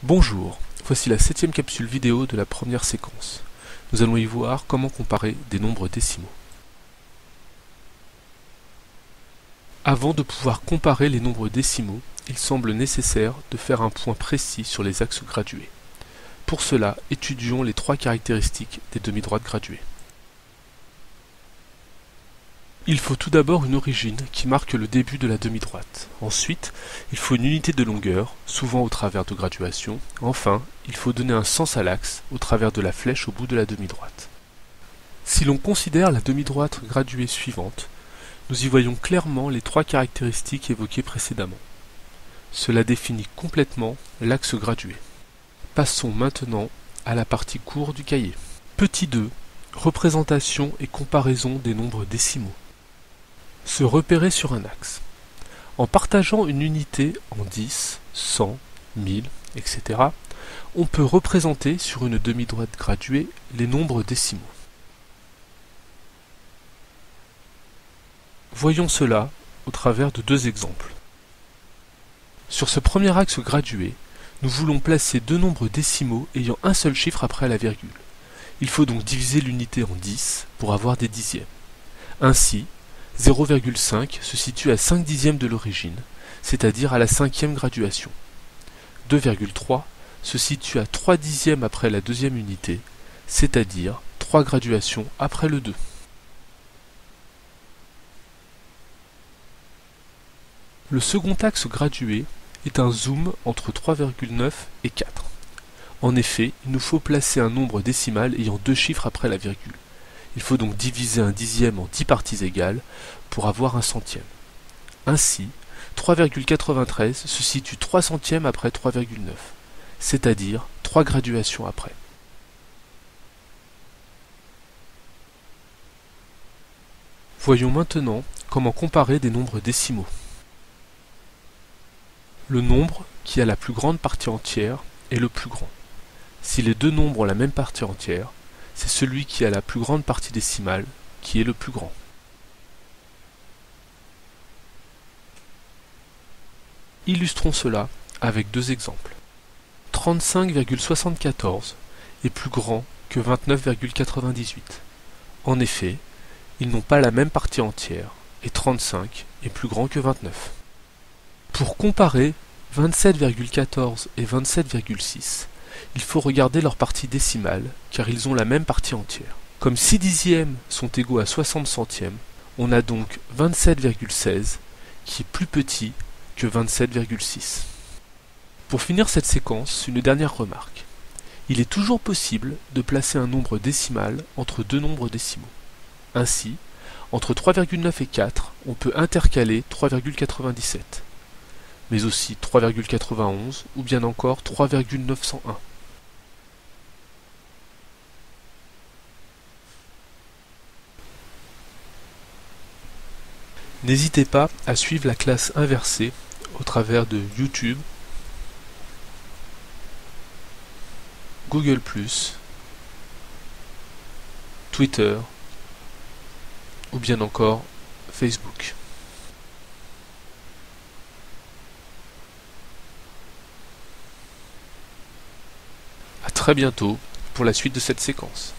Bonjour, voici la 7e capsule vidéo de la première séquence. Nous allons y voir comment comparer des nombres décimaux. Avant de pouvoir comparer les nombres décimaux, il semble nécessaire de faire un point précis sur les axes gradués. Pour cela, étudions les trois caractéristiques des demi-droites graduées. Il faut tout d'abord une origine qui marque le début de la demi-droite. Ensuite, il faut une unité de longueur, souvent au travers de graduations. Enfin, il faut donner un sens à l'axe au travers de la flèche au bout de la demi-droite. Si l'on considère la demi-droite graduée suivante, nous y voyons clairement les trois caractéristiques évoquées précédemment. Cela définit complètement l'axe gradué. Passons maintenant à la partie court du cahier. Petit 2. Représentation et comparaison des nombres décimaux. Se repérer sur un axe. En partageant une unité en 10, 100, 1000, etc., on peut représenter sur une demi-droite graduée les nombres décimaux. Voyons cela au travers de deux exemples. Sur ce premier axe gradué, nous voulons placer deux nombres décimaux ayant un seul chiffre après la virgule. Il faut donc diviser l'unité en 10 pour avoir des dixièmes. Ainsi, 0,5 se situe à 5 dixièmes de l'origine, c'est-à-dire à la cinquième graduation. 2,3 se situe à 3 dixièmes après la deuxième unité, c'est-à-dire 3 graduations après le 2. Le second axe gradué est un zoom entre 3,9 et 4. En effet, il nous faut placer un nombre décimal ayant deux chiffres après la virgule. Il faut donc diviser un dixième en 10 parties égales pour avoir un centième. Ainsi, 3,93 se situe 3 centièmes après 3,9, c'est-à-dire 3 graduations après. Voyons maintenant comment comparer des nombres décimaux. Le nombre qui a la plus grande partie entière est le plus grand. Si les deux nombres ont la même partie entière, c'est celui qui a la plus grande partie décimale qui est le plus grand. Illustrons cela avec deux exemples. 35,74 est plus grand que 29,98. En effet, ils n'ont pas la même partie entière et 35 est plus grand que 29. Pour comparer 27,14 et 27,6, il faut regarder leur partie décimale, car ils ont la même partie entière. Comme 6 dixièmes sont égaux à 60 centièmes, on a donc 27,16 qui est plus petit que 27,6. Pour finir cette séquence, une dernière remarque. Il est toujours possible de placer un nombre décimal entre deux nombres décimaux. Ainsi, entre 3,9 et 4, on peut intercaler 3,97, mais aussi 3,91 ou bien encore 3,901. N'hésitez pas à suivre la classe inversée au travers de YouTube, Google+, Twitter ou bien encore Facebook. À très bientôt pour la suite de cette séquence.